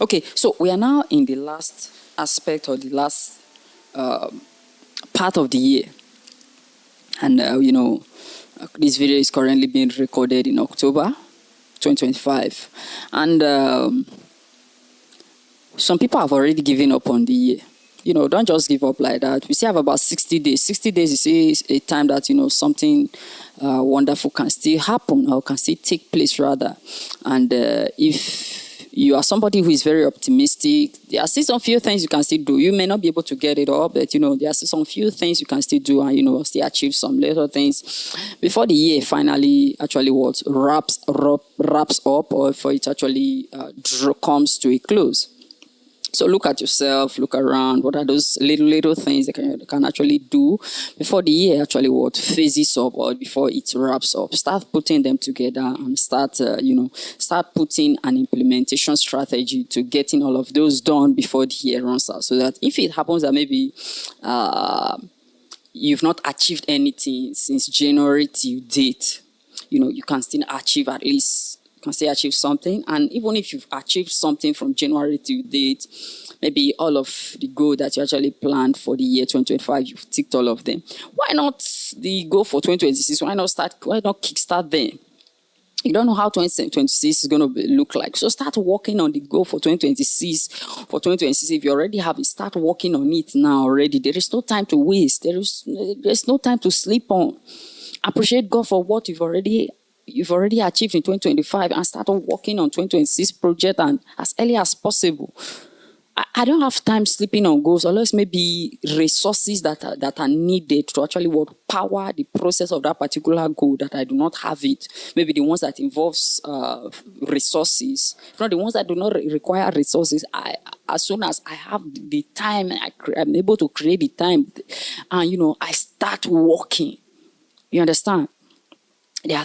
Okay, so we are now in the last aspect or the last part of the year. And, this video is currently being recorded in October 2025. And some people have already given up on the year. Don't just give up like that. We still have about 60 days. 60 days is a time that, something wonderful can still happen or can still take place, rather. And if you are somebody who is very optimistic, there are still some few things you can still do. You may not be able to get it all, but, there are still some few things you can still do and, still achieve some little things before the year finally actually wraps up, or for it actually comes to a close. So look at yourself, look around. What are those little things that can actually do before the year actually phases up or before it wraps up? Start putting them together and start putting an implementation strategy to getting all of those done before the year runs out. So that if it happens that maybe you've not achieved anything since January till date, you can still achieve at least. You can still achieve something, and even if you've achieved something from January to date, maybe all of the goal that you actually planned for the year 2025, you've ticked all of them. Why not the goal for 2026? Why not kickstart them? You don't know how 2026 is going to look like. So start working on the goal for 2026. For 2026, if you already have it, start working on it now already. There is no time to waste. There's no time to sleep on. Appreciate God for what you've already achieved in 2025 and start working on 2026 project and as early as possible. I don't have time sleeping on goals, unless maybe resources that are needed to actually power the process of that particular goal that I do not have it. Maybe the ones that involves resources. If not the ones that do not require resources, as soon as I have the time, I'm able to create the time and, I start working. You understand? There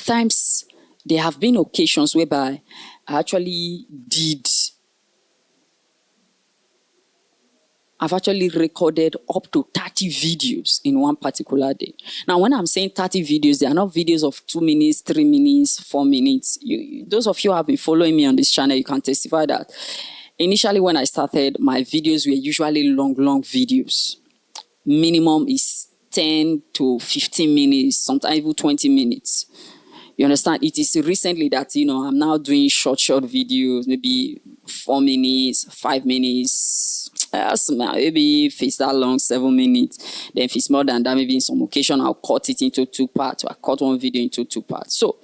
have been occasions whereby I've actually recorded up to 30 videos in one particular day. Now, when I'm saying 30 videos, they are not videos of 2 minutes, 3 minutes, 4 minutes. Those of you who have been following me on this channel, you can testify that initially when I started, my videos were usually long videos. Minimum is 10 to 15 minutes, sometimes even 20 minutes. You understand? It is recently that, I'm now doing short videos, maybe 4 minutes, 5 minutes, maybe if it's that long, 7 minutes. Then if it's more than that, maybe in some occasion, I'll cut it into 2 parts. Or I cut one video into 2 parts. So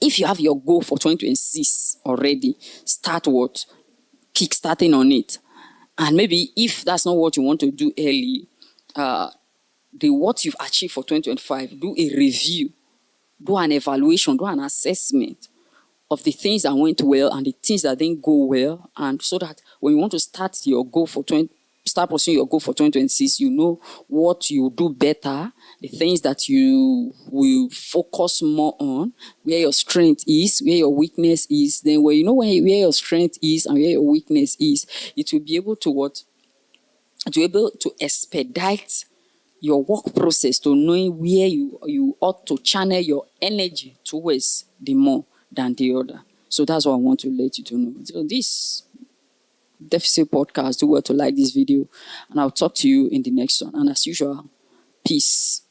if you have your goal for 2026 already, start kickstarting on it. And maybe if that's not what you want to do early, what you've achieved for 2025, do a review, do an evaluation, do an assessment of the things that went well and the things that didn't go well, and so that when you want to start pursuing your goal for 2026, you know what you do better, the things that you will focus more on, where your strength is, where your weakness is. Then when you know where your strength is and where your weakness is, it will be able to expedite your work process to knowing where you ought to channel your energy towards the more than the other. So that's what I want to let you to know. So this Deficit Podcast, do well to like this video, and I'll talk to you in the next one. And as usual, peace.